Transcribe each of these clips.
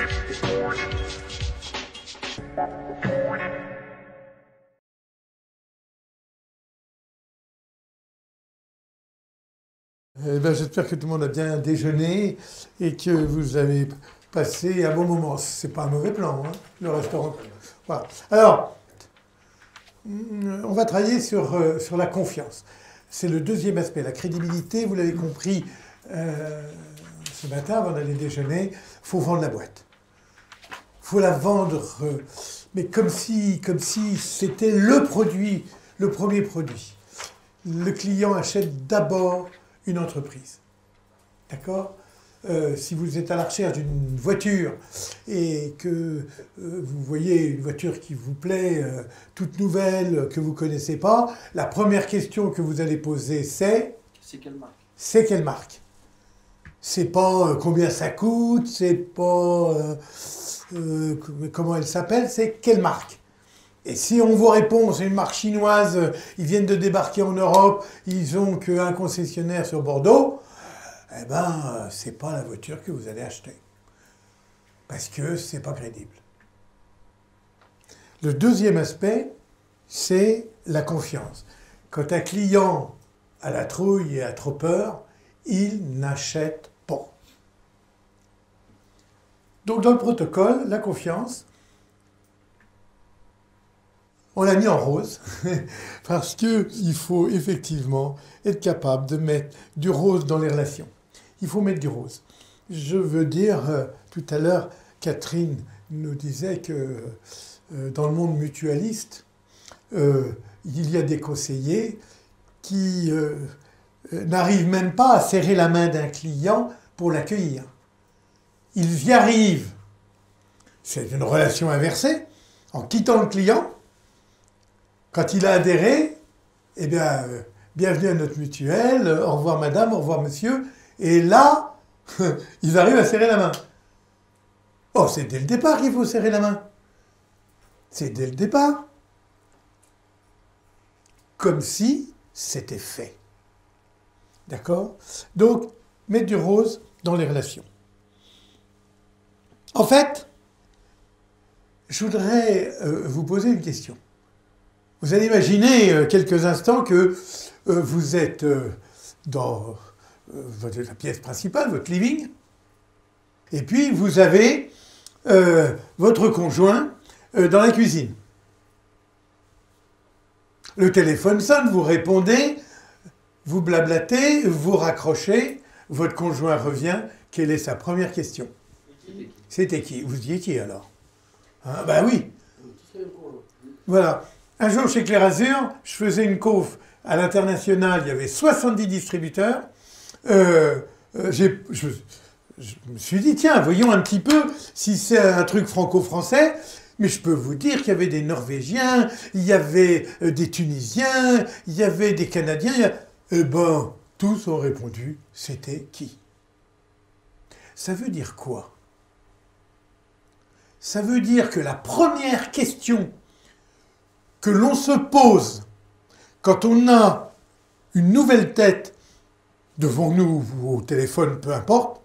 Eh ben, j'espère que tout le monde a bien déjeuné et que vous avez passé un bon moment. C'est pas un mauvais plan, hein, le restaurant. Voilà. Alors, on va travailler sur la confiance. C'est le deuxième aspect, la crédibilité. Vous l'avez compris ce matin avant d'aller déjeuner. Il faut vendre la boîte. Il faut la vendre, mais comme si c'était le produit, le premier produit. Le client achète d'abord une entreprise. D'accord ? Si vous êtes à la recherche d'une voiture et que vous voyez une voiture qui vous plaît, toute nouvelle, que vous ne connaissez pas, la première question que vous allez poser c'est... C'est quelle marque ? C'est quelle marque ? C'est pas combien ça coûte, c'est pas comment elle s'appelle, c'est quelle marque ? Et si on vous répond, c'est une marque chinoise, ils viennent de débarquer en Europe, ils ont qu'un concessionnaire sur Bordeaux, eh ben, c'est pas la voiture que vous allez acheter. Parce que c'est pas crédible. Le deuxième aspect, c'est la confiance. Quand un client a la trouille et a trop peur, il n'achète pas. Donc dans le protocole, la confiance, on l'a mis en rose, parce qu'il faut effectivement être capable de mettre du rose dans les relations. Il faut mettre du rose. Je veux dire, tout à l'heure, Catherine nous disait que dans le monde mutualiste, il y a des conseillers qui n'arrivent même pas à serrer la main d'un client pour l'accueillir. Ils y arrivent. C'est une relation inversée. En quittant le client, quand il a adhéré, eh bien, bienvenue à notre mutuelle, au revoir madame, au revoir monsieur. Et là, ils arrivent à serrer la main. Oh, c'est dès le départ qu'il faut serrer la main. C'est dès le départ. Comme si c'était fait. D'accord ? Donc, mettre du rose dans les relations. En fait, je voudrais vous poser une question. Vous allez imaginer quelques instants que vous êtes dans la pièce principale, votre living, et puis vous avez votre conjoint dans la cuisine. Le téléphone sonne, vous répondez, vous blablatez, vous raccrochez, votre conjoint revient. Quelle est sa première question ? C'était qui ? Vous y étiez alors ? Hein, ben oui. Voilà. Un jour, chez Clair Azur, je faisais une conf à l'international, il y avait 70 distributeurs. Je me suis dit, tiens, voyons un petit peu si c'est un truc franco-français. Mais je peux vous dire qu'il y avait des Norvégiens, il y avait des Tunisiens, il y avait des Canadiens. Eh ben, tous ont répondu, c'était qui ? Ça veut dire quoi ? Ça veut dire que la première question que l'on se pose quand on a une nouvelle tête devant nous ou au téléphone, peu importe,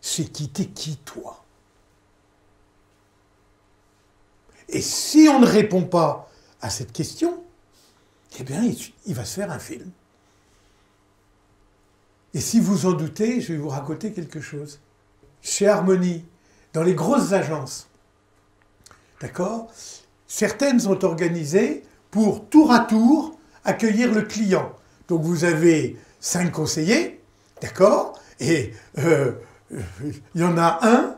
c'est qui t'es qui toi ? Et si on ne répond pas à cette question, eh bien, il va se faire un film. Et si vous en doutez, je vais vous raconter quelque chose. Chez Harmonie, dans les grosses agences, d'accord ? Certaines sont organisées pour tour à tour accueillir le client. Donc vous avez 5 conseillers, d'accord ? Et il y en a un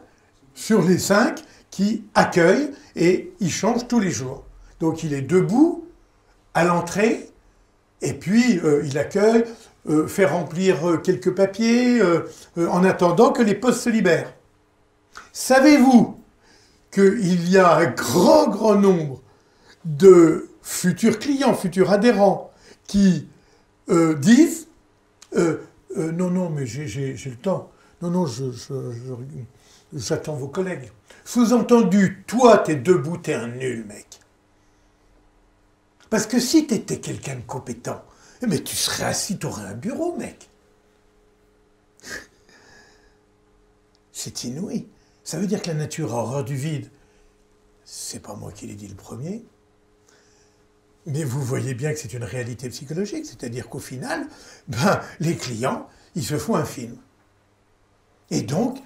sur les 5 qui accueille et il change tous les jours. Donc il est debout à l'entrée et puis il accueille, fait remplir quelques papiers en attendant que les postes se libèrent. Savez-vous qu'il y a un grand nombre de futurs clients, futurs adhérents qui disent non, mais j'ai le temps. Non, j'attends vos collègues. Sous-entendu, toi, t'es debout, t'es un nul, mec. Parce que si t'étais quelqu'un de compétent, mais tu serais assis, t'aurais un bureau, mec. C'est inouï. Ça veut dire que la nature a horreur du vide. C'est pas moi qui l'ai dit le premier. Mais vous voyez bien que c'est une réalité psychologique. C'est-à-dire qu'au final, les clients, ils se font un film. Et donc,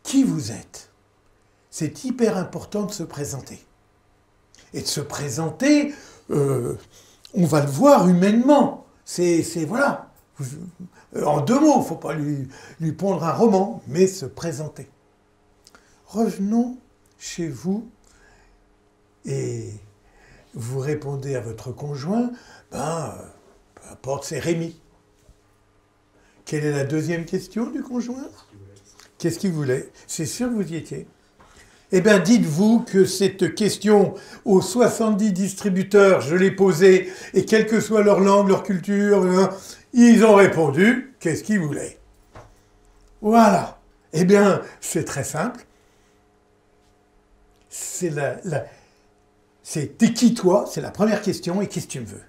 qui vous êtes? C'est hyper important de se présenter. Et de se présenter, on va le voir humainement. Voilà. En 2 mots, il ne faut pas lui pondre un roman, mais se présenter. Revenons chez vous et vous répondez à votre conjoint, peu importe, c'est Rémi. Quelle est la deuxième question du conjoint? Qu'est-ce qu'il voulait? C'est sûr que vous y étiez. Eh bien, dites-vous que cette question aux 70 distributeurs, je l'ai posée, et quelle que soit leur langue, leur culture, ils ont répondu, qu'est-ce qu'ils voulaient? Voilà. Eh bien, c'est très simple. C'est t'es qui toi? C'est la première question, et qu'est-ce que tu me veux?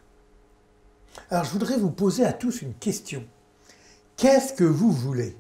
Alors, je voudrais vous poser à tous une question. Qu'est-ce que vous voulez?